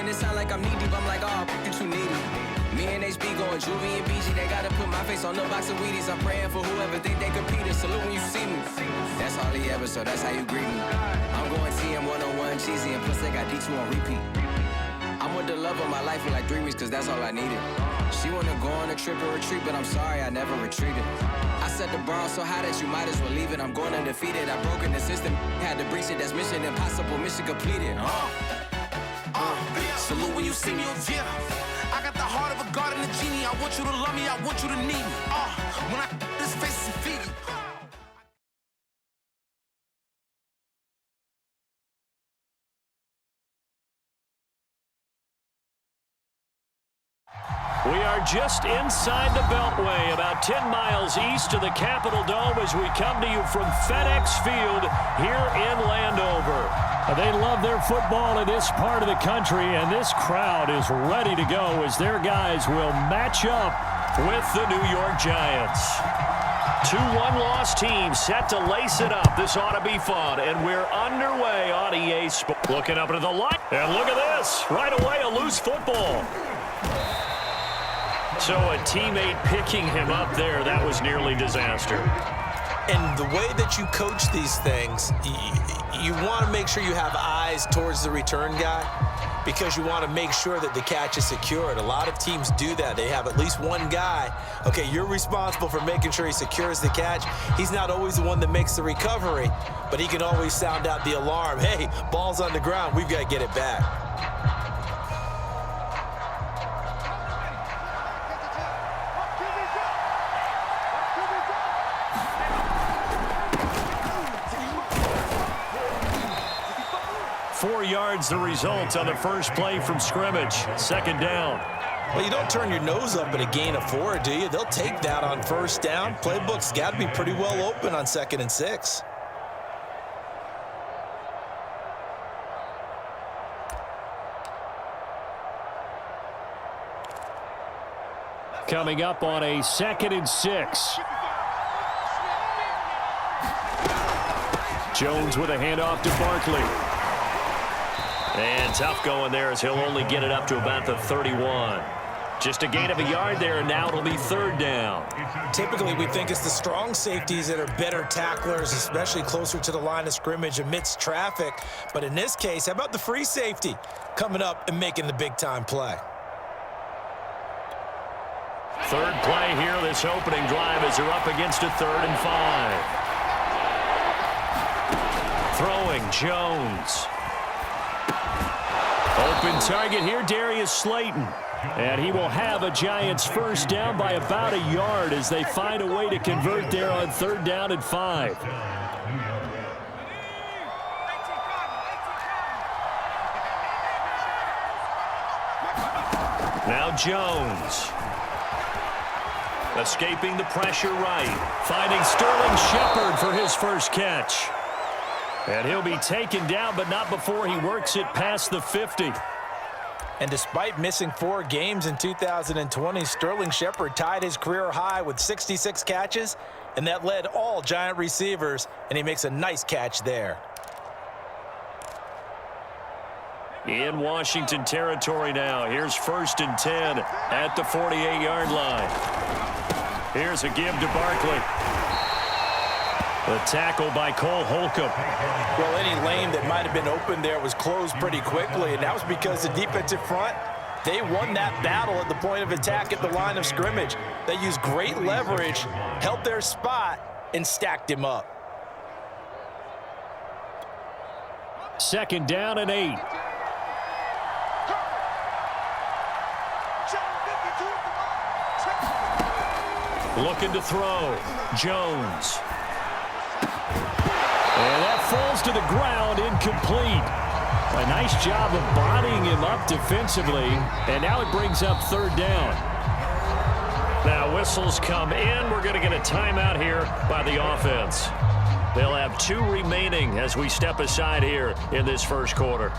and it sound like I'm knee deep. I'm like, oh, you too needy. Me and HB going Juvie and BG. They gotta put my face on the box of Wheaties. I'm praying for whoever think they competed. Salute when you see me. That's all he ever, so that's how you greet me. I'm going TM 101 cheesy, and plus they got D2 on repeat. I'm with the love of my life for like 3 weeks, cause that's all I needed. She wanna go on a trip or retreat, but I'm sorry, I never retreated. I set the bar so high that you might as well leave it. I'm going undefeated. I broke in the system, had to breach it. That's mission impossible, mission completed. Salute when you see me, yeah. I got the heart of a god and a genie. I want you to love me, I want you to need me. When I this face is feed you. We are just inside the Beltway, about 10 miles east of the Capitol Dome as we come to you from FedEx Field here in Landover. They love their football in this part of the country, and this crowd is ready to go as their guys will match up with the New York Giants. 2 one-loss teams set to lace it up. This ought to be fun, and we're underway on EA Sports. Looking up into the light, and look at this. Right away, a loose football. So a teammate picking him up there, that was nearly disaster. And the way that you coach these things, you want to make sure you have eyes towards the return guy because you want to make sure that the catch is secured. A lot of teams do that. They have at least one guy. Okay, you're responsible for making sure he secures the catch. He's not always the one that makes the recovery, but he can always sound out the alarm. Hey, ball's on the ground. We've got to get it back. Yards the result on the first play from scrimmage. Second down. Well, you don't turn your nose up at a gain of 4, do you? They'll take that on first down. Playbook's got to be pretty well open on 2nd and 6. Coming up on a 2nd and 6. Jones with a handoff to Barkley. And tough going there as he'll only get it up to about the 31. Just a gain of a yard there, and now it'll be 3rd down. Typically, we think it's the strong safeties that are better tacklers, especially closer to the line of scrimmage amidst traffic. But in this case, how about the free safety coming up and making the big-time play? 3rd play here, this opening drive as they're up against a 3rd and 5. Throwing, Jones. Open target here, Darius Slayton. And he will have a Giants first down by about a yard as they find a way to convert there on 3rd down and 5. Now Jones. Escaping the pressure right. Finding Sterling Shepard for his first catch. And he'll be taken down, but not before he works it past the 50. And despite missing 4 games in 2020, Sterling Shepard tied his career high with 66 catches, and that led all Giant receivers, and he makes a nice catch there. In Washington territory now. Here's 1st and 10 at the 48-yard line. Here's a give to Barkley. The tackle by Cole Holcomb. Well, any lane that might have been open there was closed pretty quickly, and that was because the defensive front, they won that battle at the point of attack at the line of scrimmage. They used great leverage, held their spot, and stacked him up. 2nd down and 8. Looking to throw. Jones. And that falls to the ground, incomplete. A nice job of bodying him up defensively, and now it brings up 3rd down. Now whistles come in. We're going to get a timeout here by the offense. They'll have 2 remaining as we step aside here in this first quarter.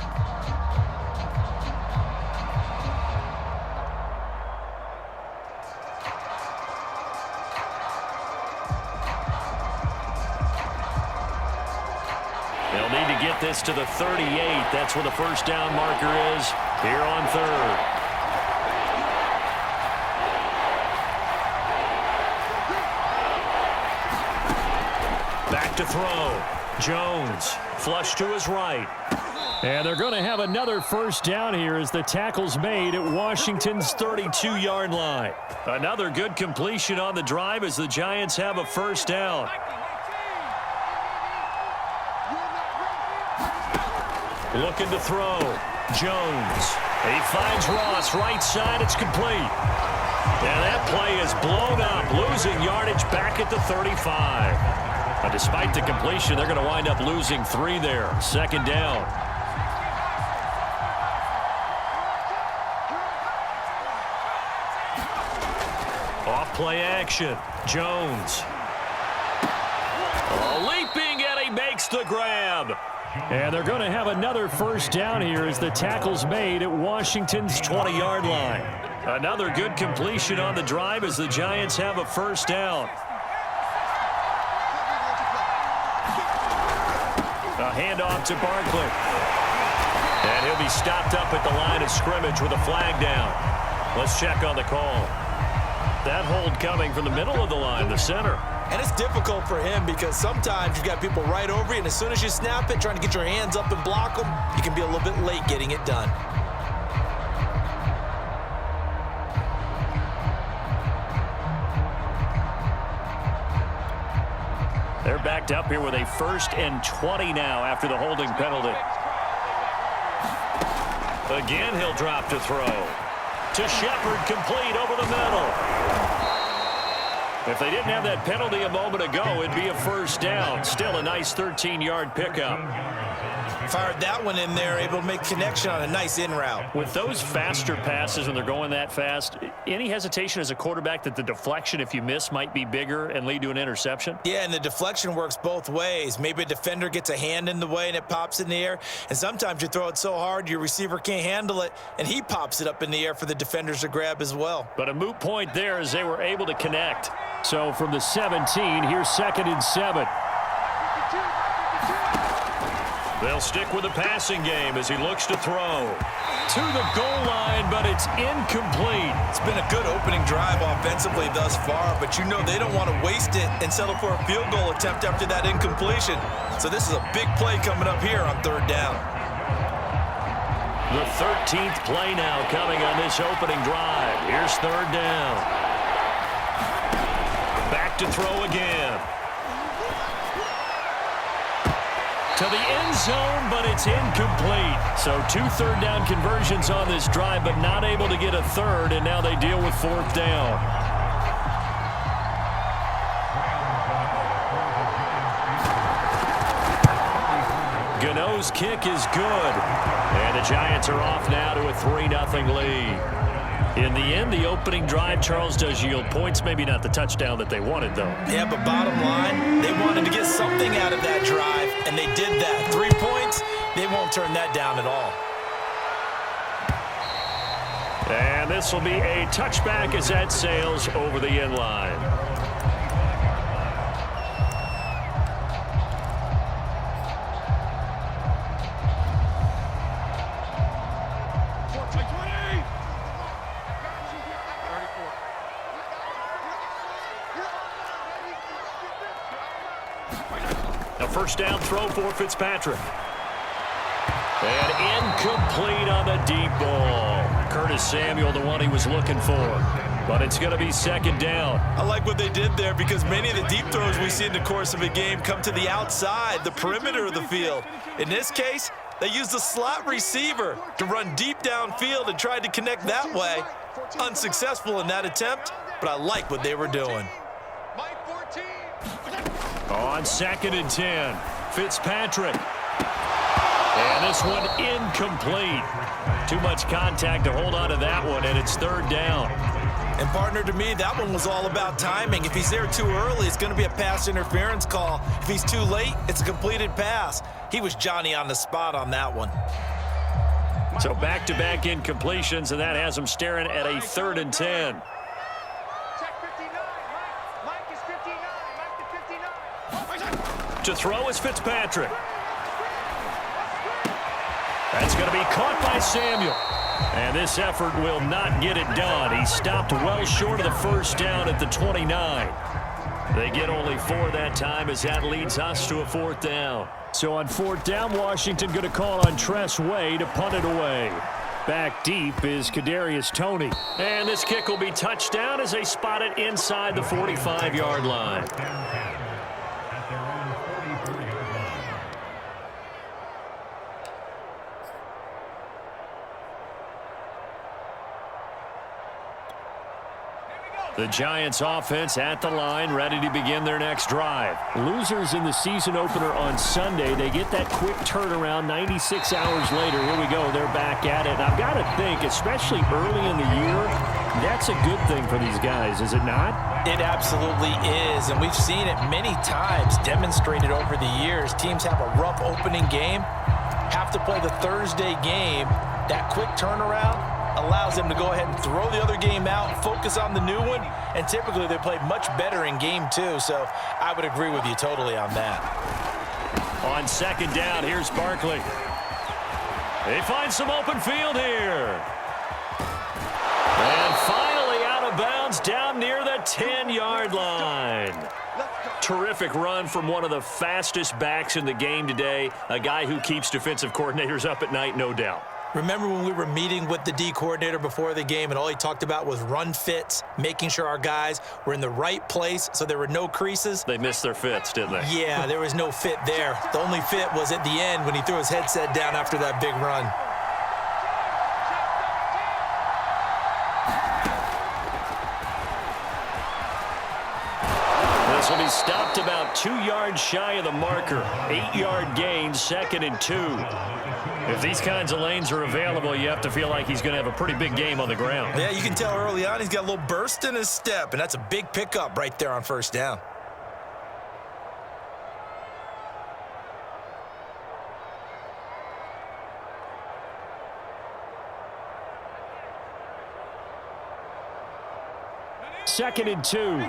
They'll need to get this to the 38. That's where the first down marker is. Here on third. Back to throw. Jones, flush to his right. And they're going to have another first down here as the tackle's made at Washington's 32-yard line. Another good completion on the drive as the Giants have a first down. Looking to throw. Jones. He finds Ross right side. It's complete. And that play is blown up, losing yardage back at the 35. But despite the completion, they're going to wind up losing 3 there. Second down. Off play action. Jones. Leaping, and he makes the grab. And they're going to have another first down here as the tackle's made at Washington's 20-yard line. Another good completion on the drive as the Giants have a first down. A handoff to Barkley. And he'll be stopped up at the line of scrimmage with a flag down. Let's check on the call. That hold coming from the middle of the line, the center. And it's difficult for him because sometimes you've got people right over you, and as soon as you snap it, trying to get your hands up and block them, you can be a little bit late getting it done. They're backed up here with a 1st and 20 now after the holding penalty. Again, he'll drop to throw. To Shepard, complete over the middle. If they didn't have that penalty a moment ago, it'd be a first down. Still a nice 13-yard pickup. Fired that one in there, able to make connection on a nice in route. With those faster passes when they're going that fast, any hesitation as a quarterback that the deflection, if you miss, might be bigger and lead to an interception? Yeah, and the deflection works both ways. Maybe a defender gets a hand in the way and it pops in the air. And sometimes you throw it so hard your receiver can't handle it, and he pops it up in the air for the defenders to grab as well. But a moot point there as they were able to connect. So from the 17, here's 2nd and 7. They'll stick with the passing game as he looks to throw. To the goal line, but it's incomplete. It's been a good opening drive offensively thus far, but you know they don't want to waste it and settle for a field goal attempt after that incompletion. So this is a big play coming up here on 3rd down. The 13th play now coming on this opening drive. Here's 3rd down. Back to throw again. To the end zone, but it's incomplete. So 2 third down conversions on this drive, but not able to get a third, and now they deal with 4th down. Gano's kick is good. And the Giants are off now to a 3-0 lead. In the end, the opening drive, Charles, does yield points. Maybe not the touchdown that they wanted, though. Yeah, but bottom line, they wanted to get something out of that drive, and they did that. 3 points, they won't turn that down at all. And this will be a touchback as that sails over the end line. A first down throw for Fitzpatrick. And incomplete on the deep ball. Curtis Samuel, the one he was looking for. But it's going to be 2nd down. I like what they did there because many of the deep throws we see in the course of a game come to the outside, the perimeter of the field. In this case, they used the slot receiver to run deep downfield and tried to connect that way. Unsuccessful in that attempt, but I like what they were doing. On 2nd and 10, Fitzpatrick. And this one incomplete. Too much contact to hold on to that one, and it's 3rd down. And partner, to me, that one was all about timing. If he's there too early, it's going to be a pass interference call. If he's too late, it's a completed pass. He was Johnny on the spot on that one. So back-to-back incompletions, and that has him staring at a 3rd and 10. To throw is Fitzpatrick. That's going to be caught by Samuel. And this effort will not get it done. He stopped well short of the first down at the 29. They get only 4 that time as that leads us to a 4th down. So on 4th down, Washington going to call on Tress Way to punt it away. Back deep is Kadarius Toney. And this kick will be touchdown as they spot it inside the 45-yard line. The Giants offense at the line, ready to begin their next drive. Losers in the season opener on Sunday. They get that quick turnaround 96 hours later. Here we go. They're back at it. And I've got to think, especially early in the year, that's a good thing for these guys, is it not? It absolutely is, and we've seen it many times demonstrated over the years. Teams have a rough opening game, have to play the Thursday game. That quick turnaround allows them to go ahead and throw the other game out, focus on the new one, and typically they play much better in game 2, so I would agree with you totally on that. On 2nd down, here's Barkley. They find some open field here. And finally out of bounds down near the 10-yard line. Terrific run from one of the fastest backs in the game today, a guy who keeps defensive coordinators up at night, no doubt. Remember when we were meeting with the D coordinator before the game and all he talked about was run fits, making sure our guys were in the right place so there were no creases? They missed their fits, didn't they? Yeah, there was no fit there. The only fit was at the end when he threw his headset down after that big run. This will be stopped about 2 yards shy of the marker. 8-yard gain, 2nd and 2. If these kinds of lanes are available, you have to feel like he's going to have a pretty big game on the ground. Yeah, you can tell early on he's got a little burst in his step, and that's a big pickup right there on 1st down. Second and 2.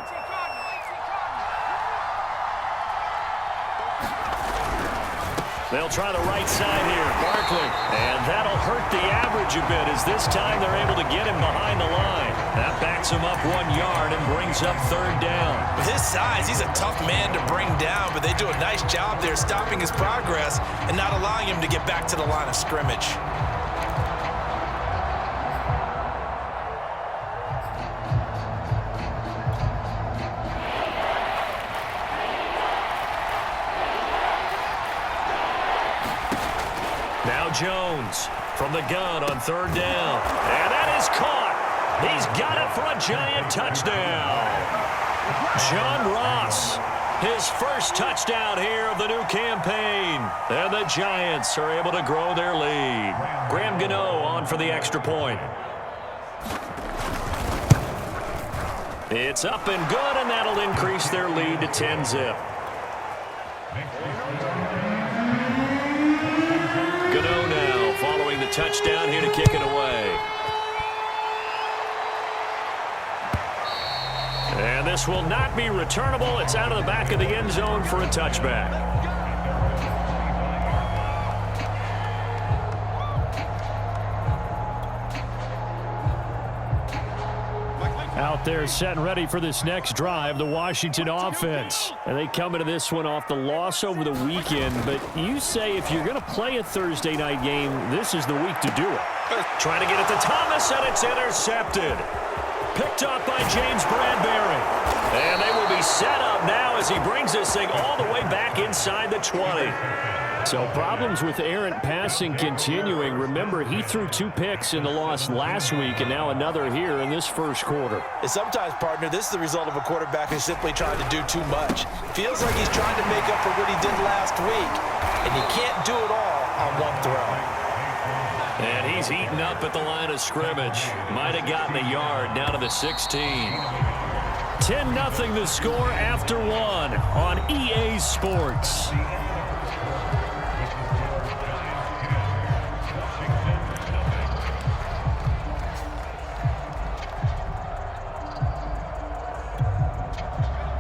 They'll try the right side here. Barkley. And that'll hurt the average a bit as this time they're able to get him behind the line. That backs him up 1 yard and brings up 3rd down. With his size, he's a tough man to bring down, but they do a nice job there stopping his progress and not allowing him to get back to the line of scrimmage. Now Jones from the gun on 3rd down. And that is caught. He's got it for a giant touchdown. John Ross, his first touchdown here of the new campaign. And the Giants are able to grow their lead. Graham Gano on for the extra point. It's up and good, and that'll increase their lead to 10-zip. Gano now following the touchdown here to kick it away. And this will not be returnable. It's out of the back of the end zone for a touchback. Out there set and ready for this next drive, the Washington offense. And they come into this one off the loss over the weekend. But you say if you're going to play a Thursday night game, this is the week to do it. Trying to get it to Thomas, and it's intercepted. Picked up by James Bradbury. And they will be set up now as he brings this thing all the way back inside the 20. So problems with errant passing continuing. Remember, he threw 2 picks in the loss last week and now another here in this first quarter. And sometimes, partner, this is the result of a quarterback who's simply trying to do too much. Feels like he's trying to make up for what he did last week, and you can't do it all on one throw. And he's eaten up at the line of scrimmage. Might have gotten a yard down to the 16. 10-0 the score after 1 on EA Sports.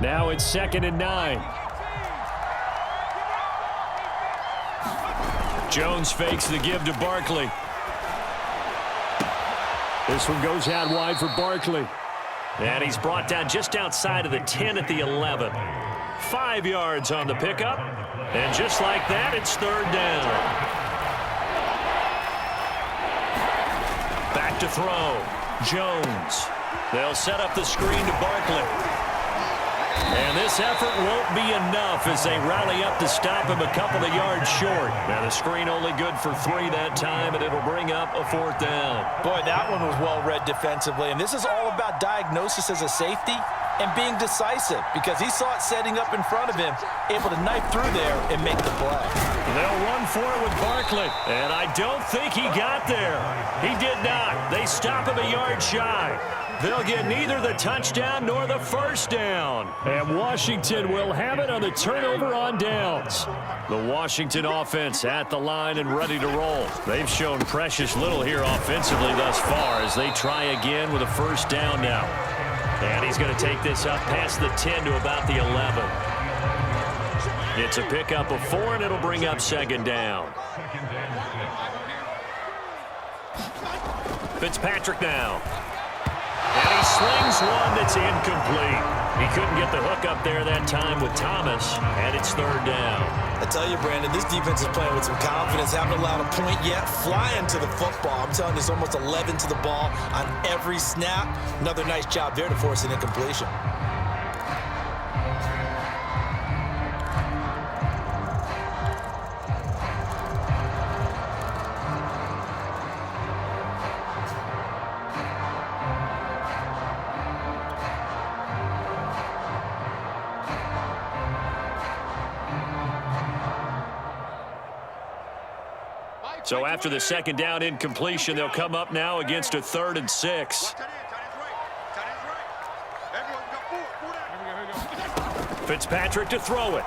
Now it's 2nd and 9. Jones fakes the give to Barkley. This one goes out wide for Barkley. And he's brought down just outside of the 10 at the 11. 5 yards on the pickup. And just like that, it's third down. Back to throw. Jones. They'll set up the screen to Barkley. And this effort won't be enough as they rally up to stop him a couple of yards short. Now the screen only good for 3 that time, and it'll bring up a 4th down. Boy, that one was well read defensively. And this is all about diagnosis as a safety and being decisive, because he saw it setting up in front of him, able to knife through there and make the play. They'll run for it with Barkley, and I don't think he got there. He did not. They stop him a yard shy. They'll get neither the touchdown nor the first down. And Washington will have it on the turnover on downs. The Washington offense at the line and ready to roll. They've shown precious little here offensively thus far as they try again with a first down now. And he's going to take this up past the 10 to about the 11. It's a pickup of 4, and it'll bring up 2nd down. Fitzpatrick now. And he slings one that's incomplete. He couldn't get the hook up there that time with Thomas, and it's 3rd down. I tell you, Brandon, this defense is playing with some confidence. Haven't allowed a point yet. Flying to the football. I'm telling you, it's almost 11 to the ball on every snap. Another nice job there to force an incompletion. So after the 2nd down incompletion, they'll come up now against a 3rd and 6. Fitzpatrick to throw it.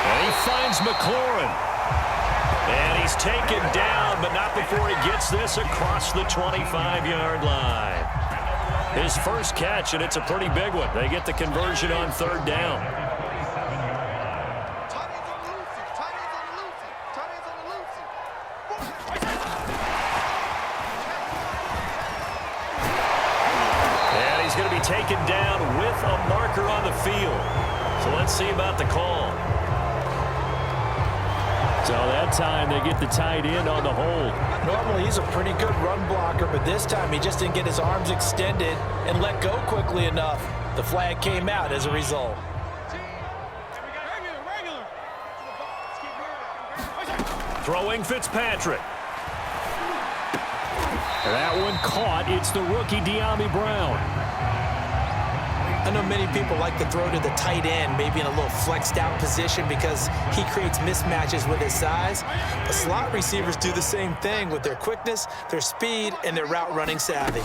And he finds McLaurin. And he's taken down, but not before he gets this across the 25-yard line. His first catch, and it's a pretty big one. They get the conversion on 3rd down. Taken down with a marker on the field. So let's see about the call. So that time they get the tight end on the hold. Normally he's a pretty good run blocker, but this time he just didn't get his arms extended and let go quickly enough. The flag came out as a result. Throwing Fitzpatrick. That one caught. It's the rookie De'Ami Brown. I know many people like to throw to the tight end, maybe in a little flexed out position because he creates mismatches with his size. But slot receivers do the same thing with their quickness, their speed, and their route running savvy.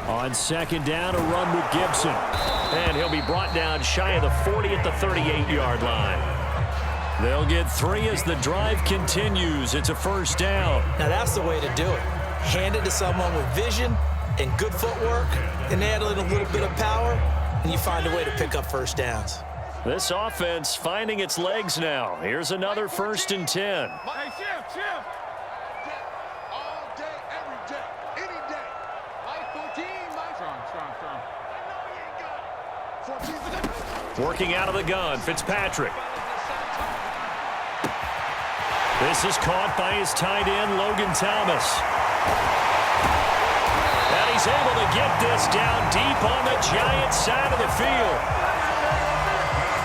On 2nd down, a run with Gibson. And he'll be brought down shy of the 40 at the 38-yard line. They'll get 3 as the drive continues. It's a first down. Now that's the way to do it. Hand it to someone with vision and good footwork, and add in a little bit of power, and you find a way to pick up first downs. This offense finding its legs now. Here's another 1st and 10. Hey, Chef. All day, every day, any day. Life 14, life. Strong. 14. Working out of the gun, Fitzpatrick. This is caught by his tight end, Logan Thomas. And he's able to get this down deep on the Giants side of the field.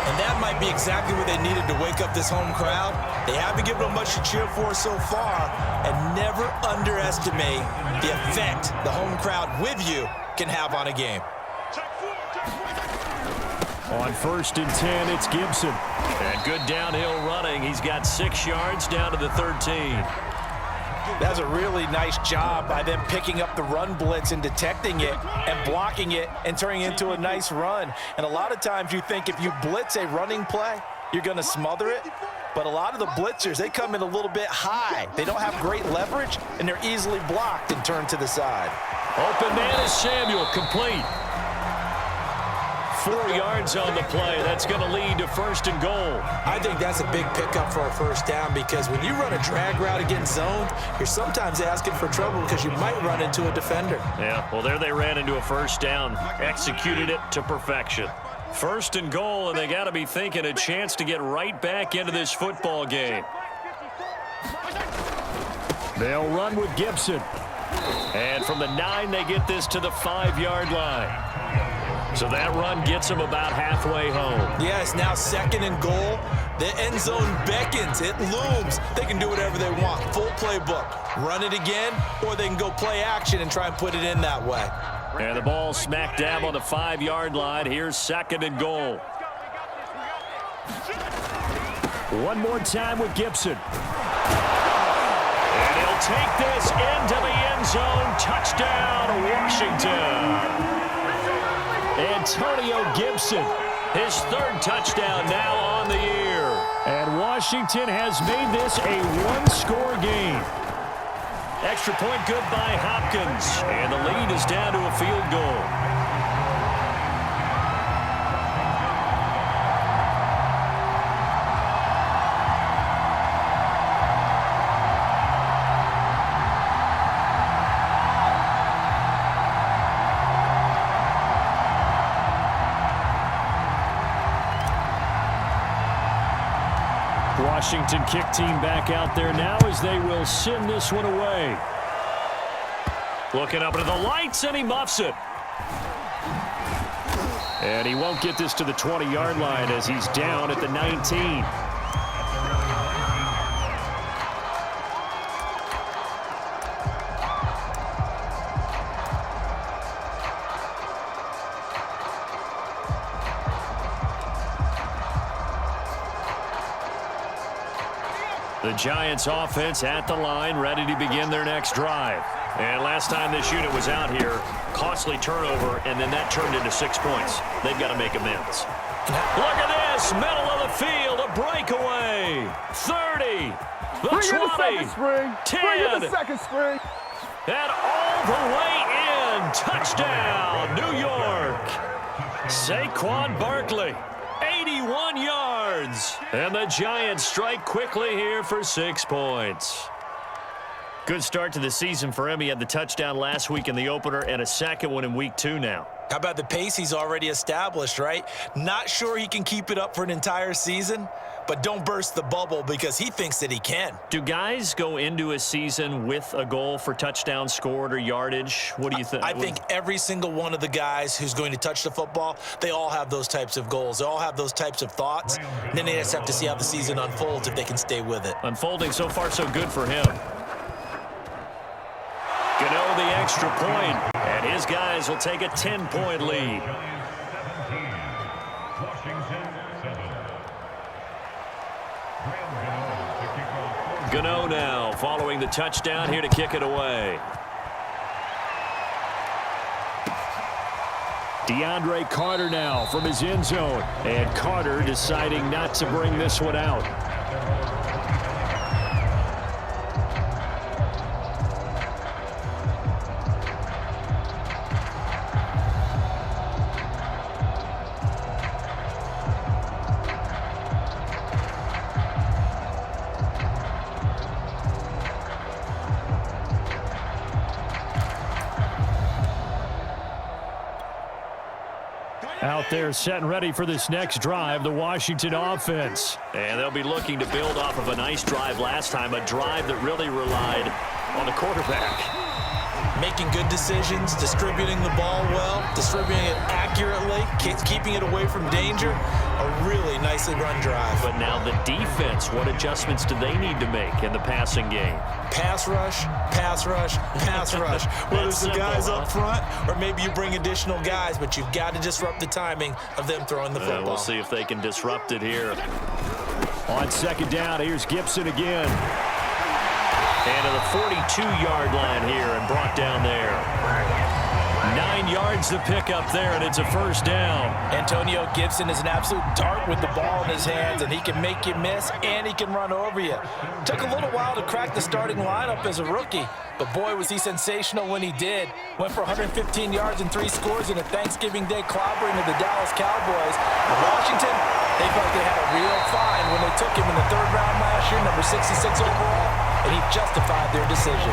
And that might be exactly what they needed to wake up this home crowd. They haven't given them much to cheer for so far, and never underestimate the effect the home crowd with you can have on a game. On 1st and 10, it's Gibson. And good downhill running. He's got 6 yards down to the 13. That's a really nice job by them picking up the run blitz and detecting it and blocking it and turning it into a nice run. And a lot of times you think if you blitz a running play, you're going to smother it. But a lot of the blitzers, they come in a little bit high. They don't have great leverage, and they're easily blocked and turned to the side. Open man is Samuel, complete. 4 yards on the play. That's going to lead to 1st and goal. I think that's a big pickup for a first down because when you run a drag route against zone, you're sometimes asking for trouble because you might run into a defender. Yeah, well, there they ran into a first down. Executed it to perfection. 1st and goal, and they got to be thinking a chance to get right back into this football game. They'll run with Gibson. And from the 9, they get this to the 5-yard line. So that run gets them about halfway home. Yes, now 2nd and goal. The end zone beckons. It looms. They can do whatever they want. Full playbook. Run it again, or they can go play action and try and put it in that way. And the ball smack dab on the 5-yard line. Here's 2nd and goal. One more time with Gibson. And he'll take this into the end zone. Touchdown, Washington. Antonio Gibson, his 3rd touchdown now on the year. And Washington has made this a 1-score game. Extra point good by Hopkins. And the lead is down to a field goal. Washington kick team back out there now as they will send this one away. Looking up into the lights, and he muffs it. And he won't get this to the 20-yard line as he's down at the 19. The Giants offense at the line, ready to begin their next drive. And last time this unit was out here, costly turnover, and then that turned into 6 points. They've got to make amends. Look at this, middle of the field, a breakaway. 30, the 20, 10, and all the way in. Touchdown, New York. Saquon Barkley. 81 yards. And the Giants strike quickly here for 6 points. Good start to the season for him. He had the touchdown last week in the opener and a second one in week 2 now. How about the pace he's already established, right? Not sure he can keep it up for an entire season, but don't burst the bubble because he thinks that he can. Do guys go into a season with a goal for touchdowns scored or yardage? What do you think? I think every single one of the guys who's going to touch the football, they all have those types of goals. They all have those types of thoughts. And then they just have to see how the season unfolds if they can stay with it. Unfolding so far so good for him. Gano the extra point, and his guys will take a 10-point lead. Gano now following the touchdown here to kick it away. DeAndre Carter now from his end zone, and Carter deciding not to bring this one out. Out there set and ready for this next drive, the Washington offense. And they'll be looking to build off of a nice drive last time, a drive that really relied on the quarterback. Making good decisions, distributing the ball well, distributing it accurately, keeping it away from danger. A really nicely run drive. But now the defense, what adjustments do they need to make in the passing game? Pass rush, pass rush, pass rush. Whether it's the guys up front or maybe you bring additional guys, but you've got to disrupt the timing of them throwing the football. We'll see if they can disrupt it here. On second down, here's Gibson again. And to the 42-yard line here and brought down there. 9 yards to pick up there, and it's a first down. Antonio Gibson is an absolute dart with the ball in his hands, and he can make you miss, and he can run over you. Took a little while to crack the starting lineup as a rookie, but boy, was he sensational when he did. Went for 115 yards and 3 scores in a Thanksgiving Day clobbering of the Dallas Cowboys. In Washington, they felt they had a real find when they took him in the 3rd round last year, number 66 overall, and he justified their decision.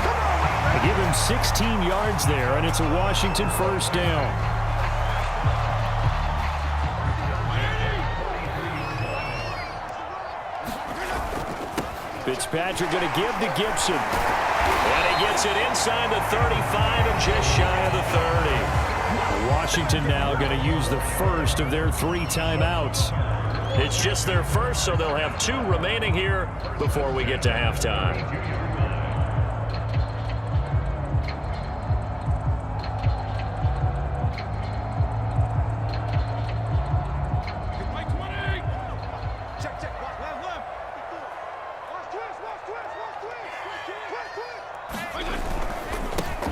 They give him 16 yards there, and it's a Washington first down. Fitzpatrick going to give to Gibson. And he gets it inside the 35 and just shy of the 30. Washington now going to use the first of their 3 timeouts. It's just their first, so they'll have 2 remaining here before we get to halftime.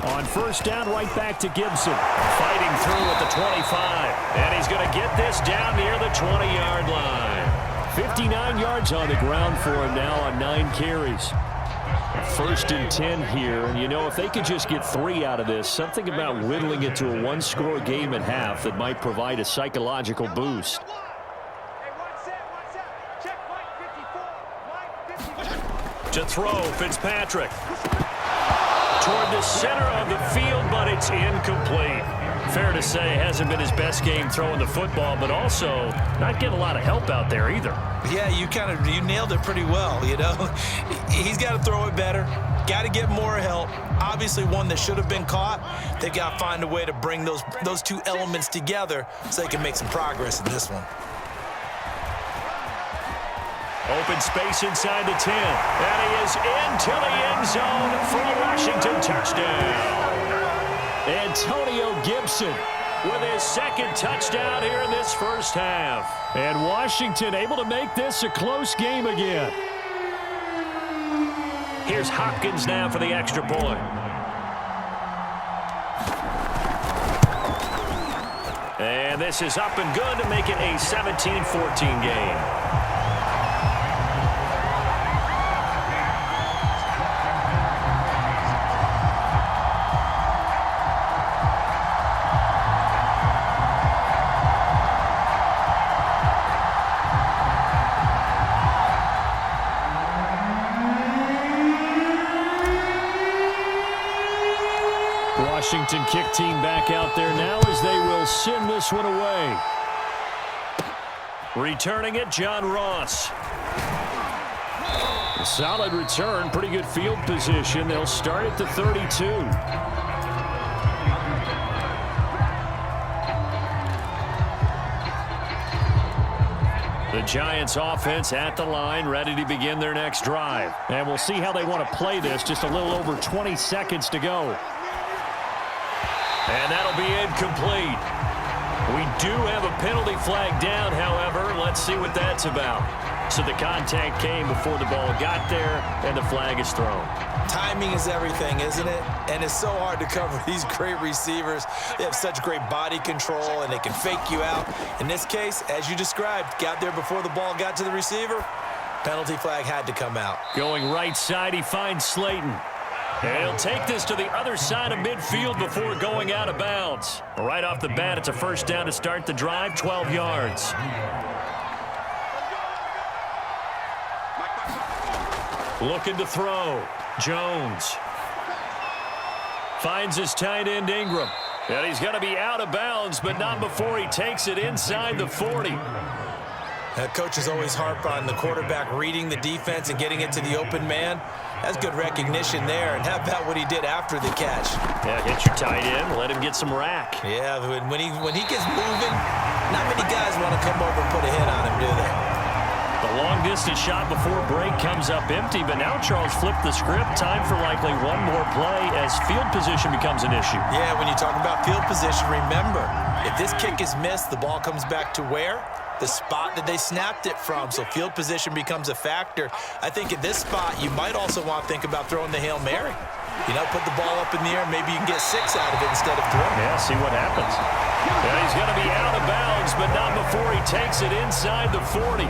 On first down, right back to Gibson. Fighting through at the 25. And he's going to get this down near the 20-yard line. 59 yards on the ground for him now on 9 carries. First and 10 here. And, you know, if they could just get 3 out of this, something about whittling it to a 1-score game at half that might provide a psychological boost. To throw, Fitzpatrick. Toward the center of the field, but it's incomplete. Fair to say, hasn't been his best game throwing the football, but also not getting a lot of help out there either. Yeah, you nailed it pretty well, you know. He's got to throw it better. Got to get more help. Obviously one that should have been caught. They've got to find a way to bring those 2 elements together so they can make some progress in this one. Open space inside the 10. And he is into the end zone for a Washington touchdown. Antonio Gibson with his 2nd touchdown here in this first half. And Washington able to make this a close game again. Here's Hopkins now for the extra point. And this is up and good to make it a 17-14 game. Washington kick team back out there now as they will send this one away. Returning it, John Ross. A solid return, pretty good field position. They'll start at the 32. The Giants offense at the line, ready to begin their next drive. And we'll see how they want to play this. Just a little over 20 seconds to go. And that'll be incomplete. We do have a penalty flag down, however. Let's see what that's about. So the contact came before the ball got there, and the flag is thrown. Timing is everything, isn't it? And it's so hard to cover these great receivers. They have such great body control, and they can fake you out. In this case, as you described, got there before the ball got to the receiver. Penalty flag had to come out. Going right side, he finds Slayton. And he'll take this to the other side of midfield before going out of bounds. Right off the bat, it's a first down to start the drive, 12 yards. Looking to throw. Jones. Finds his tight end, Ingram. And he's going to be out of bounds, but not before he takes it inside the 40. Coaches always harp on the quarterback reading the defense and getting it to the open man. That's good recognition there. And how about what he did after the catch? Yeah, hit your tight end, let him get some rack. Yeah, when he gets moving, not many guys want to come over and put a hit on him, do they? The long-distance shot before break comes up empty, but now Charles flipped the script. Time for likely one more play as field position becomes an issue. Yeah, when you talk about field position, remember, if this kick is missed, the ball comes back to where? The spot that they snapped it from, so field position becomes a factor. I think at this spot, you might also want to think about throwing the Hail Mary. You know, put the ball up in the air. Maybe you can get 6 out of it instead of 3. Yeah, see what happens. And he's going to be out of bounds, but not before he takes it inside the 40.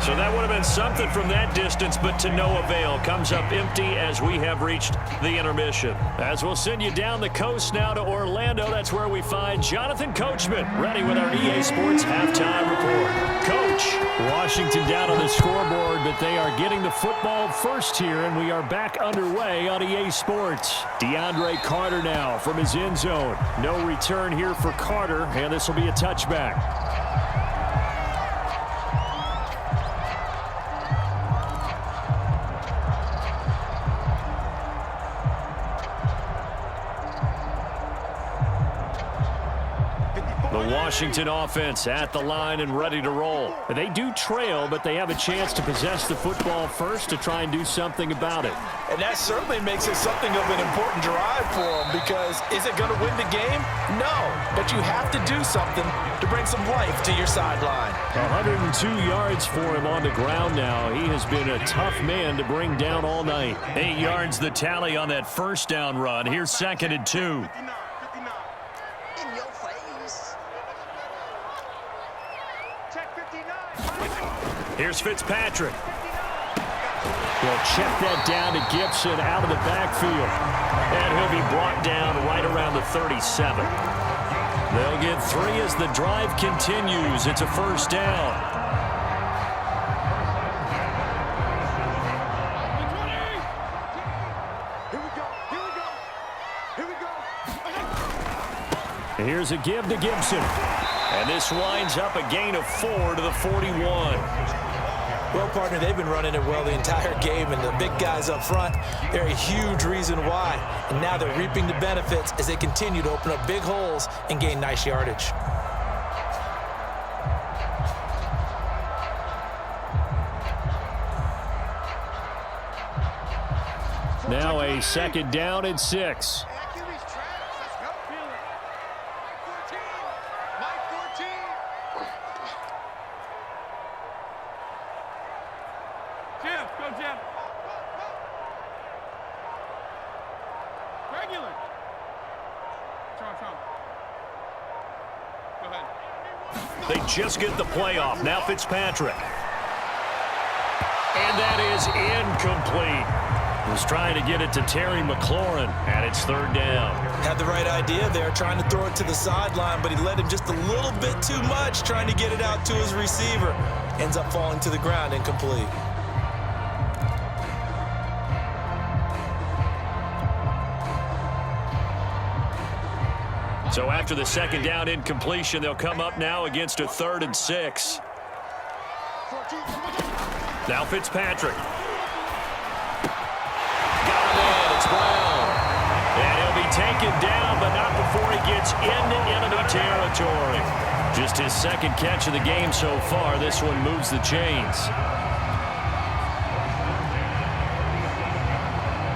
So that would have been something from that distance, but to no avail. Comes up empty as we have reached the intermission. As we'll send you down the coast now to Orlando, that's where we find Jonathan Coachman, ready with our EA Sports halftime report. Coach, Washington down on the scoreboard, but they are getting the football first here, and we are back underway on EA Sports. DeAndre Carter now from his end zone. No return here for Carter, and this will be a touchback. Washington offense at the line and ready to roll. They do trail, but they have a chance to possess the football first to try and do something about it. And that certainly makes it something of an important drive for them, because is it going to win the game? No, but you have to do something to bring some life to your sideline. 102 yards for him on the ground now. He has been a tough man to bring down all night. 8 yards the tally on that first down run. Here's 2nd and 2. Here's Fitzpatrick. He'll check that down to Gibson out of the backfield. And he'll be brought down right around the 37. They'll get 3 as the drive continues. It's a first down. Here's a give to Gibson. And this winds up a gain of 4 to the 41. Well, partner, they've been running it well the entire game, and the big guys up front, they're a huge reason why. And now they're reaping the benefits as they continue to open up big holes and gain nice yardage. Now a 2nd down and 6. They just get the play off. Now Fitzpatrick. And that is incomplete. Was trying to get it to Terry McLaurin, and it's 3rd down. Had the right idea there, trying to throw it to the sideline, but he led him just a little bit too much, trying to get it out to his receiver. Ends up falling to the ground, incomplete. So after the 2nd down incompletion, they'll come up now against a 3rd and 6. Now Fitzpatrick. Got him in. It's Brown. And he'll be taken down, but not before he gets into enemy territory. Just his 2nd catch of the game so far. This one moves the chains.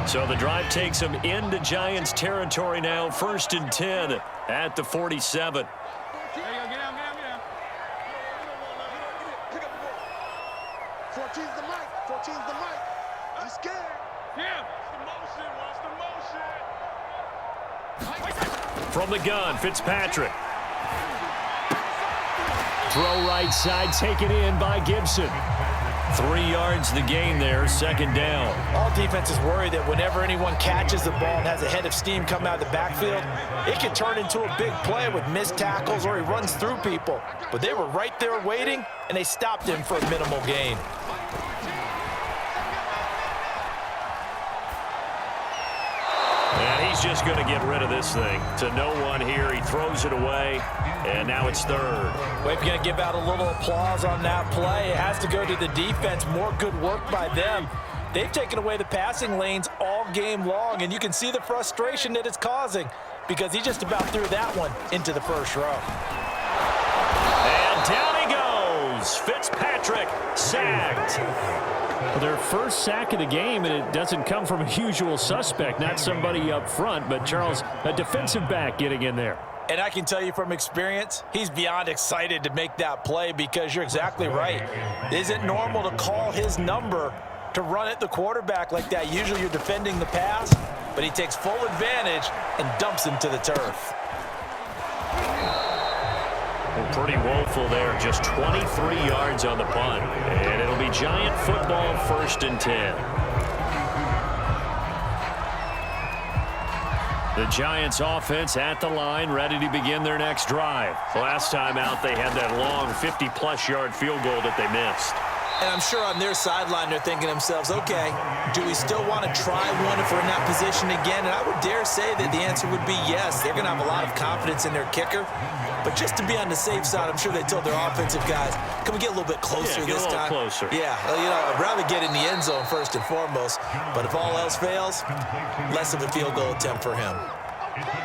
So the drive takes him into Giants territory now. 1st and 10 at the 47. There you go. Get down. 14's the mic. 14's the mic. I'm scared. Yeah. What's the motion? From the gun, Fitzpatrick. Throw right side, taken in by Gibson. 3 yards the gain there, 2nd down. All defenses worry that whenever anyone catches the ball and has a head of steam come out of the backfield, it can turn into a big play with missed tackles or he runs through people. But they were right there waiting, and they stopped him for a minimal gain. And he's just going to get rid of this thing. To no one here. He throws it away, and now it's 3rd. Well, if you're going to give out a little applause on that play, it has to go to the defense. More good work by them. They've taken away the passing lanes all game long, and you can see the frustration that it's causing because he just about threw that one into the 1st row. And down he goes. Fitzpatrick sacked. Their first sack of the game, and it doesn't come from a usual suspect, not somebody up front, but Charles, a defensive back getting in there. And I can tell you from experience, he's beyond excited to make that play because you're exactly right. It isn't normal to call his number to run at the quarterback like that. Usually you're defending the pass. but he takes full advantage and dumps him to the turf. Well, pretty woeful there. Just 23 yards on the punt. And it'll be Giant football, 1st and 10. The Giants offense at the line, ready to begin their next drive. Last time out, they had that long 50-plus yard field goal that they missed. And I'm sure on their sideline they're thinking to themselves, okay, do we still want to try one if we're in that position again? And I would dare say that the answer would be yes. They're going to have a lot of confidence in their kicker. But just to be on the safe side, I'm sure they told their offensive guys, can we get a little bit closer this time? Closer. Yeah, well, you know, I'd rather get in the end zone first and foremost. But if all else fails, less of a field goal attempt for him.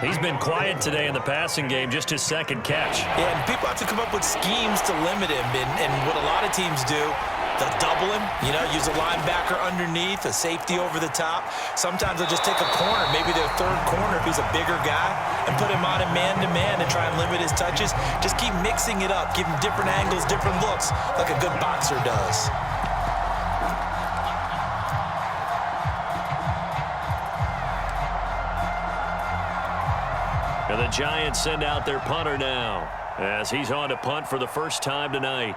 He's been quiet today in the passing game, just his 2nd catch. Yeah, and people have to come up with schemes to limit him. And what a lot of teams do, they'll double him, you know, use a linebacker underneath, a safety over the top. Sometimes they'll just take a corner, maybe their 3rd corner if he's a bigger guy, and put him on a man-to-man and try and limit his touches. Just keep mixing it up, give him different angles, different looks, like a good boxer does. And the Giants send out their punter now, as he's on to punt for the first time tonight.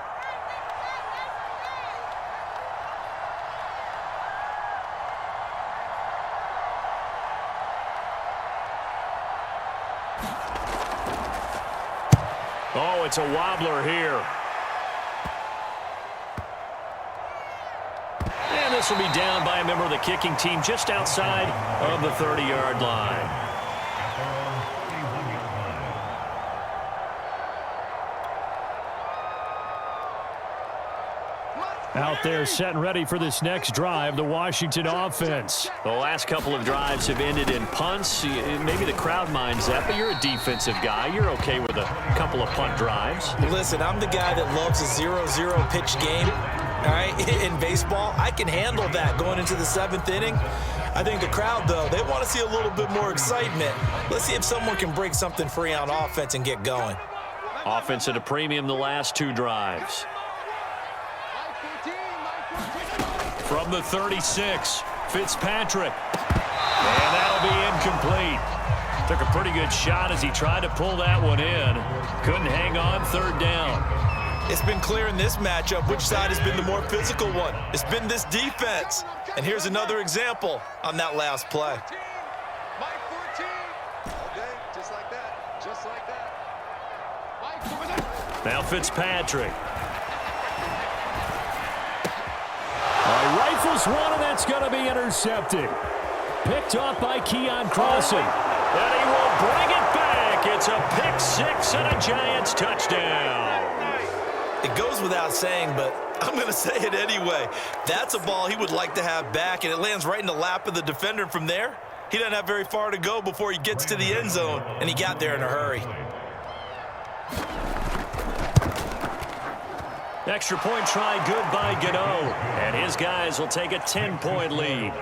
Oh, it's a wobbler here. And this will be down by a member of the kicking team just outside of the 30-yard line. Out there set and ready for this next drive, the Washington offense. The last couple of drives have ended in punts. Maybe the crowd minds that, but you're a defensive guy. You're okay with a couple of punt drives. Listen, I'm the guy that loves a 0-0 pitch game. All right, in baseball, I can handle that going into the 7th inning. I think the crowd, though, they want to see a little bit more excitement. Let's see if someone can break something free on offense and get going. Offense at a premium the last 2 drives. From the 36, Fitzpatrick. And that'll be incomplete. Took a pretty good shot as he tried to pull that one in. Couldn't hang on, 3rd down. It's been clear in this matchup which side has been the more physical one. It's been this defense. And here's another example on that last play. Just like that. Just like that. Now Fitzpatrick. Rifles one, and that's going to be intercepted. Picked off by Keon Crossen. And he will bring it back. It's a pick 6 and a Giants touchdown. It goes without saying, but I'm going to say it anyway. That's a ball he would like to have back, and it lands right in the lap of the defender. From there, he doesn't have very far to go before he gets to the end zone, and he got there in a hurry. Extra point try good by Gano, and his guys will take a 10-point lead.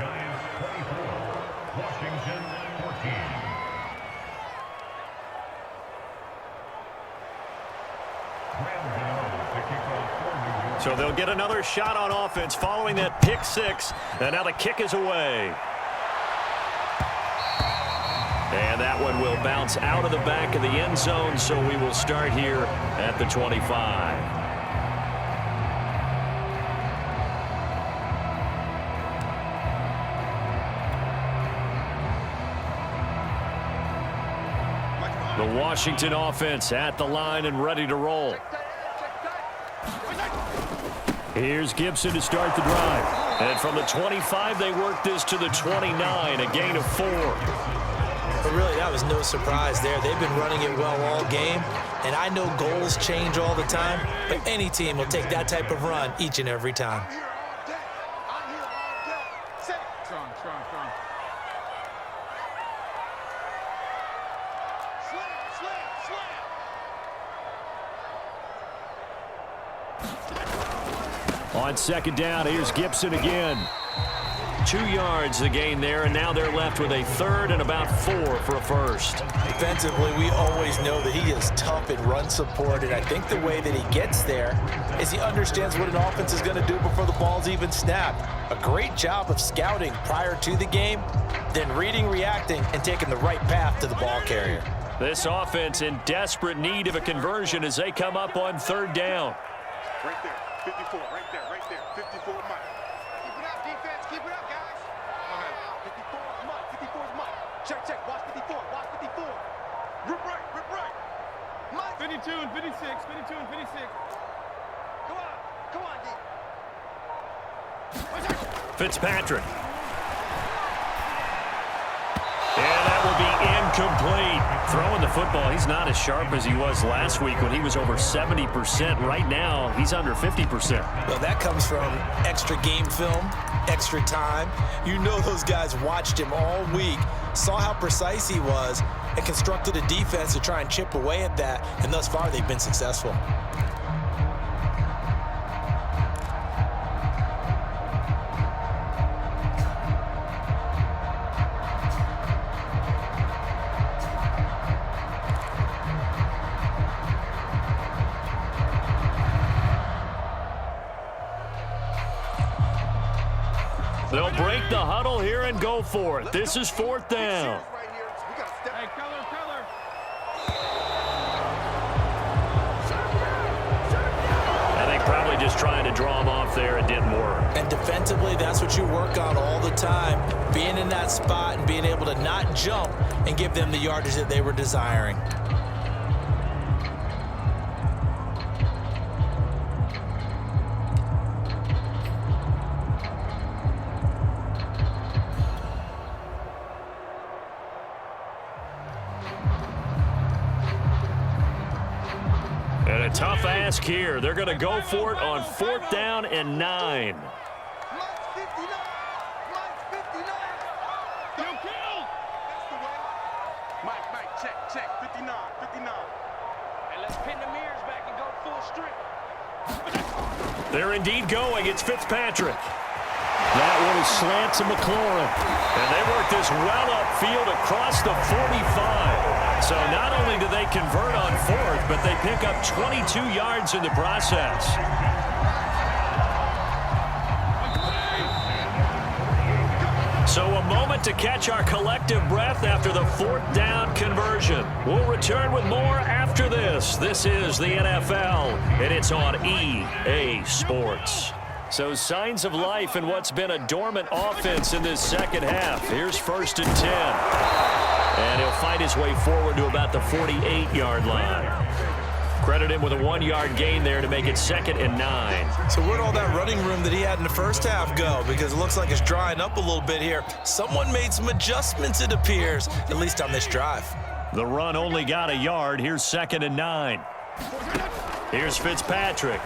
So they'll get another shot on offense following that pick 6, and now the kick is away. And that one will bounce out of the back of the end zone, so we will start here at the 25. The Washington offense at the line and ready to roll. Here's Gibson to start the drive. And from the 25, they work this to the 29, a gain of 4. But really, that was no surprise there. They've been running it well all game. And I know goals change all the time, but any team will take that type of run each and every time. On 2nd down, here's Gibson again. 2 yards the gain there, and now they're left with a third and about 4 for a first. Defensively, we always know that he is tough in run support, and I think the way that he gets there is he understands what an offense is going to do before the ball's even snapped. A great job of scouting prior to the game, then reading, reacting, and taking the right path to the ball carrier. This offense in desperate need of a conversion as they come up on third down. Right there, 54, right there, 54 Mike. Keep it up, defense, keep it up, guys. 54 is Mike, 54 is Mike. Check, watch 54, watch 54. Rip right. Mike. 52 and 56, 52 and 56. Come on, D. Fitzpatrick. And that will be incomplete. Throwing the football, he's not as sharp as he was last week when he was over 70%. Right now, he's under 50%. Well, that comes from extra game film, extra time. You know those guys watched him all week, saw how precise he was, and constructed a defense to try and chip away at that, and thus far they've been successful. They'll break the huddle here and go for it. This is fourth down. Hey, color. I think probably just trying to draw him off there. It didn't work. And defensively, that's what you work on all the time. Being in that spot and being able to not jump and give them the yardage that they were desiring. And a tough ask here. They're going to go for it on fourth down and 9. Mike's 59. You killed! That's the way. Mike, check. 59. And let's pin the mirrors back and go full strip. They're indeed going. It's Fitzpatrick. That one is slant to McLaurin. And they work this well upfield across the 45. So not only do they convert on fourth, but they pick up 22 yards in the process. So a moment to catch our collective breath after the fourth down conversion. We'll return with more after this. This is the NFL, and it's on EA Sports. So signs of life in what's been a dormant offense in this second half. Here's 1st and 10. And he'll fight his way forward to about the 48-yard line. Credit him with a 1-yard gain there to make it 2nd and 9. So where'd all that running room that he had in the first half go? Because it looks like it's drying up a little bit here. Someone made some adjustments, it appears, at least on this drive. The run only got a yard. Here's 2nd and 9. Here's Fitzpatrick.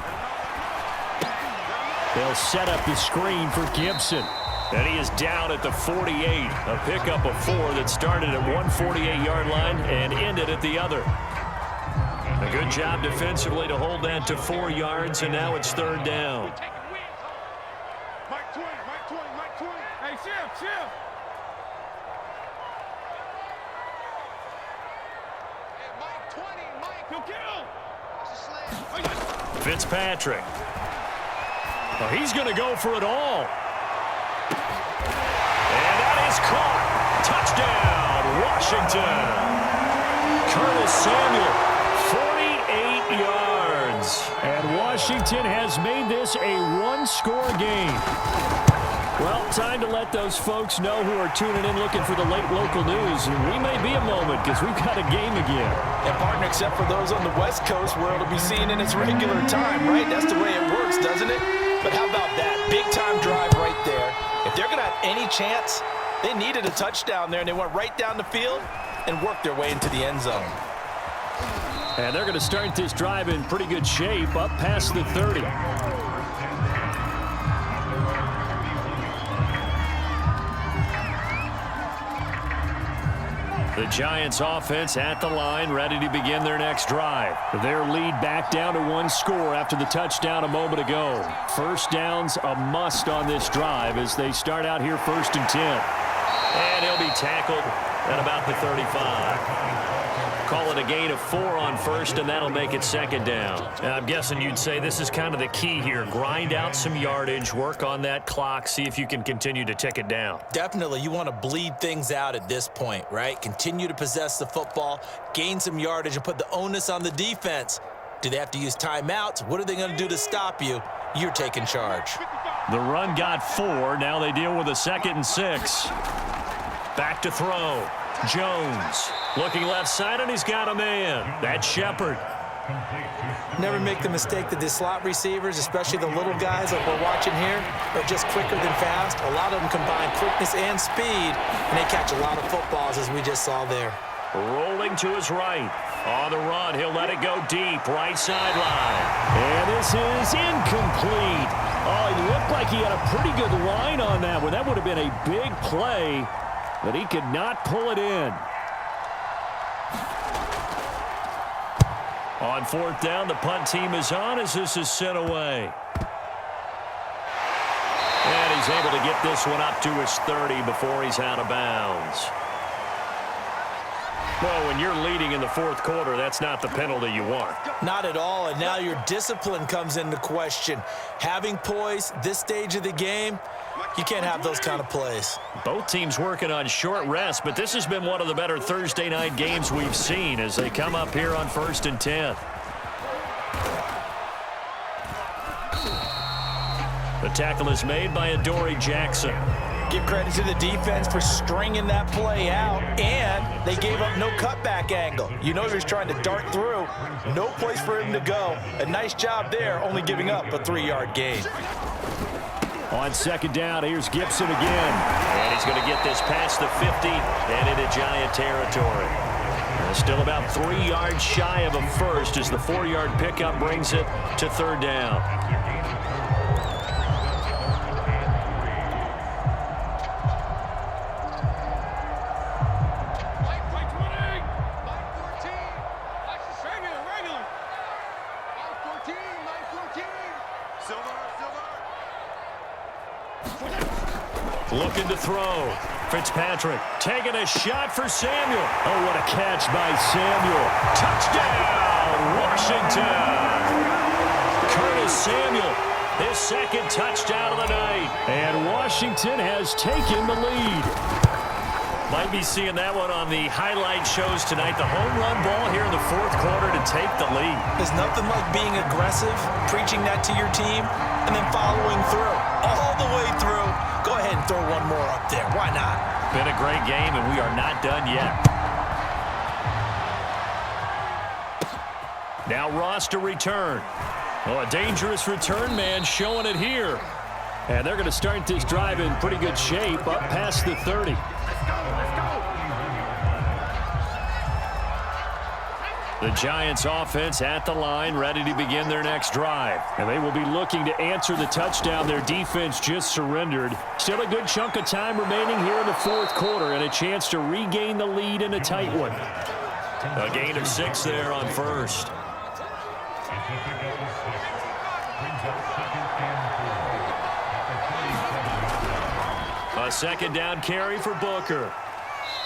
They'll set up the screen for Gibson. And he is down at the 48. A pickup of 4 that started at one 48-yard line and ended at the other. A good job defensively to hold that to 4 yards, and now it's 3rd down. Mike 20. Hey, shift. Hey, Mike 20. You killed! Watch the slant. Fitzpatrick. Oh, he's going to go for it all. And that is caught. Touchdown, Washington. Curtis Samuel, 48 yards. And Washington has made this a one-score game. Well, time to let those folks know who are tuning in looking for the late local news. And we may be a moment because we've got a game again. And partner, except for those on the West Coast where it'll be seen in its regular time, right? That's the way it works, doesn't it? But how about that? Big-time drive right there. If they're going to have any chance, they needed a touchdown there, and they went right down the field and worked their way into the end zone. And they're going to start this drive in pretty good shape, up past the 30. The Giants offense at the line, ready to begin their next drive. Their lead back down to 1 score after the touchdown a moment ago. First down's a must on this drive as they start out here 1st and 10. And he'll be tackled at about the 35. Call it a gain of 4 on first, and that'll make it 2nd down. And I'm guessing you'd say this is kind of the key here. Grind out some yardage, work on that clock, see if you can continue to tick it down. Definitely. You want to bleed things out at this point, right? Continue to possess the football, gain some yardage, and put the onus on the defense. Do they have to use timeouts? What are they going to do to stop you? You're taking charge. The run got 4. Now they deal with a 2nd and 6. Back to throw. Jones looking left side, and he's got a man. That's Shepard. Never make the mistake that the slot receivers, especially the little guys like we're watching here, are just quicker than fast. A lot of them combine quickness and speed, and they catch a lot of footballs, as we just saw there. Rolling to his right. On the run, he'll let it go deep, right sideline. And this is incomplete. Oh, it looked like he had a pretty good line on that one. That would have been a big play, but he could not pull it in. On 4th down, the punt team is on as this is sent away. And he's able to get this one up to his 30 before he's out of bounds. Well, when you're leading in the 4th quarter, that's not the penalty you want. Not at all, and now your discipline comes into question. Having poise this stage of the game, you can't have those kind of plays. Both teams working on short rest, but this has been one of the better Thursday night games we've seen as they come up here on 1st and 10. The tackle is made by Adoree Jackson. Give credit to the defense for stringing that play out, and they gave up no cutback angle. You know he was trying to dart through. No place for him to go. A nice job there, only giving up a 3-yard gain. On 2nd down, here's Gibson again. And he's going to get this past the 50 and into Giant territory. Still about 3 yards shy of a first as the 4-yard pickup brings it to 3rd down. Looking to throw. Fitzpatrick taking a shot for Samuel. Oh, what a catch by Samuel. Touchdown, Washington. Curtis Samuel, his 2nd touchdown of the night. And Washington has taken the lead. Might be seeing that one on the highlight shows tonight. The home run ball here in the 4th quarter to take the lead. There's nothing like being aggressive, preaching that to your team, and then following through. All the way through. Go ahead and throw one more up there. Why not? Been a great game, and we are not done yet. Now Ross to return. Oh, a dangerous return man showing it here. And they're going to start this drive in pretty good shape up past the 30. The Giants offense at the line, ready to begin their next drive. And they will be looking to answer the touchdown their defense just surrendered. Still a good chunk of time remaining here in the 4th quarter and a chance to regain the lead in a tight one. A gain of 6 there on first. A 2nd down carry for Booker.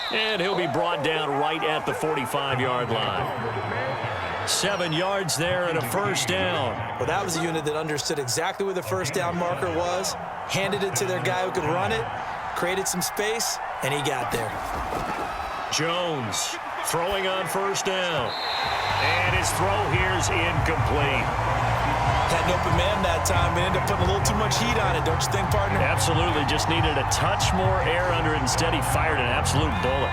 And he'll be brought down right at the 45-yard line. 7 yards there and a 1st down. Well, that was a unit that understood exactly where the 1st down marker was, handed it to their guy who could run it, created some space, and he got there. Jones throwing on 1st down. And his throw here is incomplete. Had an open man that time, but ended up putting a little too much heat on it, don't you think, partner? Absolutely. Just needed a touch more air under it. Instead, he fired an absolute bullet.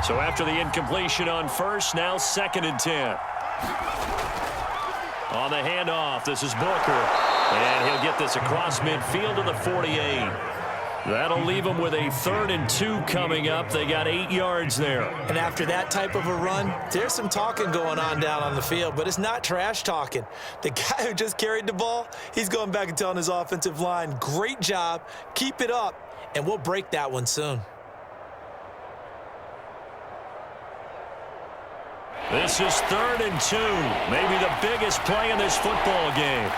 So after the incompletion on first, now 2nd and 10. On the handoff, this is Booker. And he'll get this across midfield to the 48. That'll leave them with a 3rd and 2 coming up. They got 8 yards there. And after that type of a run, there's some talking going on down on the field, but it's not trash talking. The guy who just carried the ball, he's going back and telling his offensive line, great job, keep it up, and we'll break that one soon. This is 3rd and 2. Maybe the biggest play in this football game.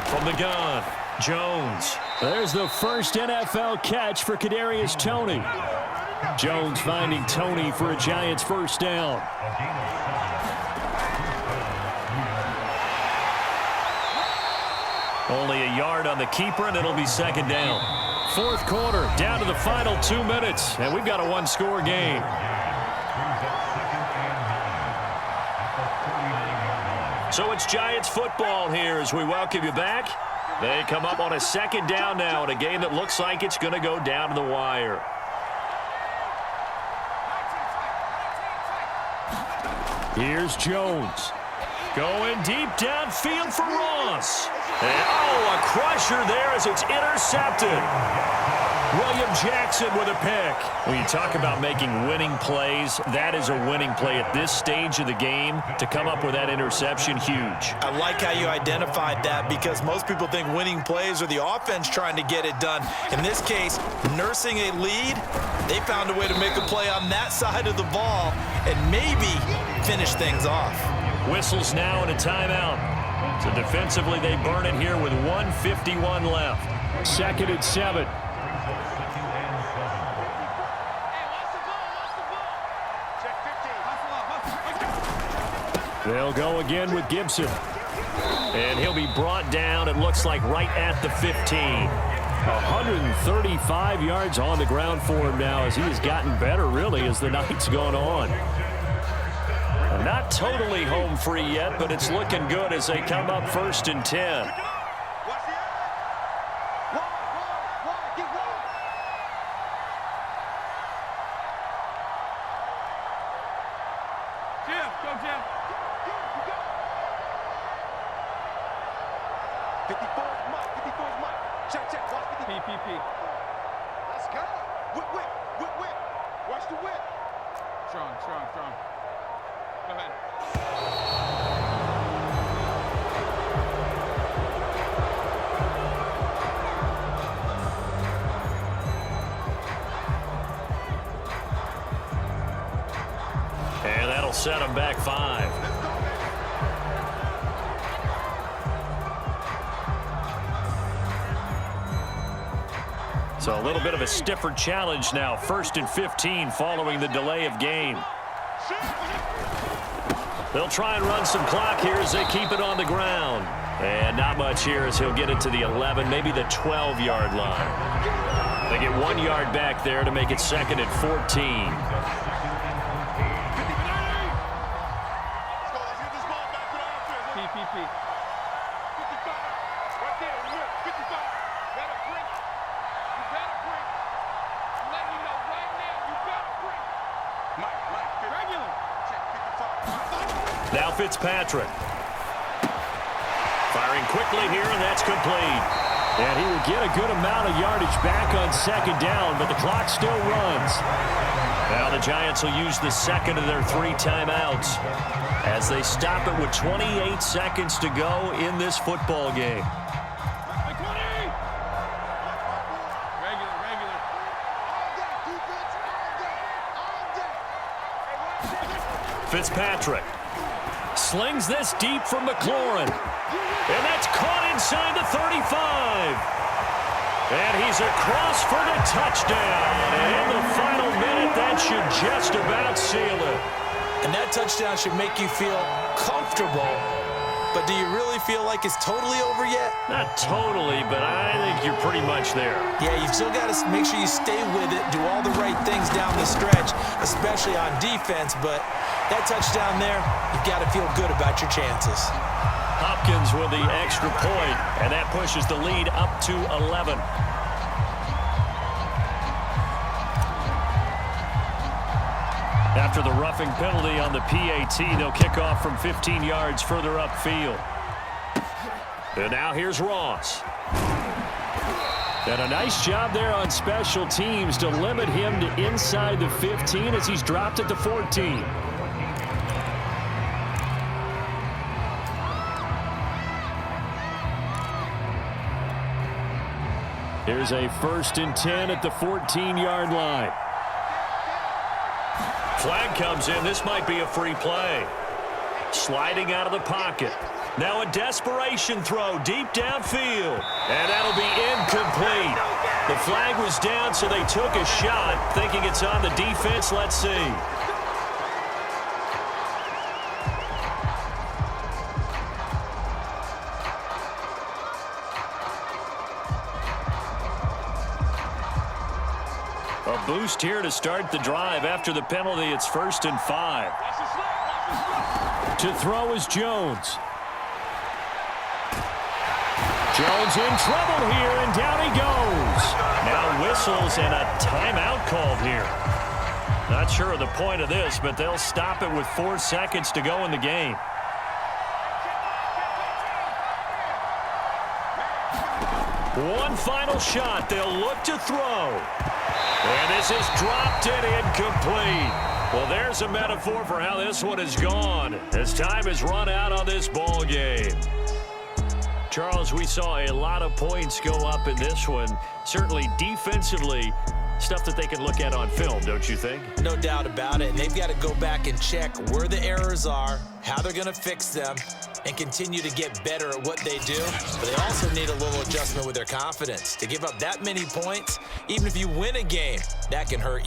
From the gun, Jones. There's the first NFL catch for Kadarius Toney. Jones finding Toney for a Giants first down. Only a yard on the keeper, and it'll be 2nd down. 4th quarter, down to the final 2 minutes, and we've got a 1-score game. So it's Giants football here as we welcome you back. They come up on a 2nd down now in a game that looks like it's going to go down to the wire. Here's Jones. Going deep downfield for Ross. And, a crusher there as it's intercepted. William Jackson with a pick. When you talk about making winning plays, that is a winning play at this stage of the game. To come up with that interception, huge. I like how you identified that because most people think winning plays are the offense trying to get it done. In this case, nursing a lead, they found a way to make a play on that side of the ball and maybe finish things off. Whistles now and a timeout. So defensively, they burn it here with 1:51 left. 2nd and 7. They'll go again with Gibson. And he'll be brought down, it looks like, right at the 15. 135 yards on the ground for him now as he has gotten better, really, as the night's gone on. Not totally home free yet, but it's looking good as they come up 1st and 10. Let's go. Whip. Watch the whip. Strong. Go ahead. And that'll set him back 5. So a little bit of a stiffer challenge now. 1st and 15 following the delay of game. They'll try and run some clock here as they keep it on the ground. And not much here as he'll get it to the 11, maybe the 12-yard line. They get 1 yard back there to make it 2nd and 14. Now Fitzpatrick. Firing quickly here, and that's complete. And he will get a good amount of yardage back on 2nd down, but the clock still runs. Now the Giants will use the 2nd of their 3 timeouts as they stop it with 28 seconds to go in this football game. Fitzpatrick slings this deep from McLaurin. And that's caught inside the 35. And he's across for the touchdown. And in the final minute, that should just about seal it. And that touchdown should make you feel comfortable. But do you really feel like it's totally over yet? Not totally, but I think you're pretty much there. Yeah, you've still got to make sure you stay with it, do all the right things down the stretch, especially on defense. But that touchdown there, you've got to feel good about your chances. Hopkins with the extra point, and that pushes the lead up to 11. After the roughing penalty on the PAT, they'll kick off from 15 yards further upfield. And now here's Ross. And a nice job there on special teams to limit him to inside the 15 as he's dropped at the 14. Here's a 1st and 10 at the 14-yard line. flag comes in. This might be a free play. Sliding out of the pocket. Now a desperation throw deep downfield. And that'll be incomplete. The flag was down, so they took a shot, thinking it's on the defense. Let's see. A boost here to start the drive. After the penalty, it's 1st and 5. To throw is Jones. Jones in trouble here, and down he goes. Now whistles and a timeout called here. Not sure of the point of this, but they'll stop it with 4 seconds to go in the game. One final shot. They'll look to throw. And this is dropped and incomplete. Well, there's a metaphor for how this one has gone as time has run out on this ball game. Charles, we saw a lot of points go up in this one. Certainly defensively, stuff that they can look at on film, don't you think? No doubt about it. And they've got to go back and check where the errors are, how they're going to fix them, and continue to get better at what they do. But they also need a little adjustment with their confidence. To give up that many points, even if you win a game, that can hurt you.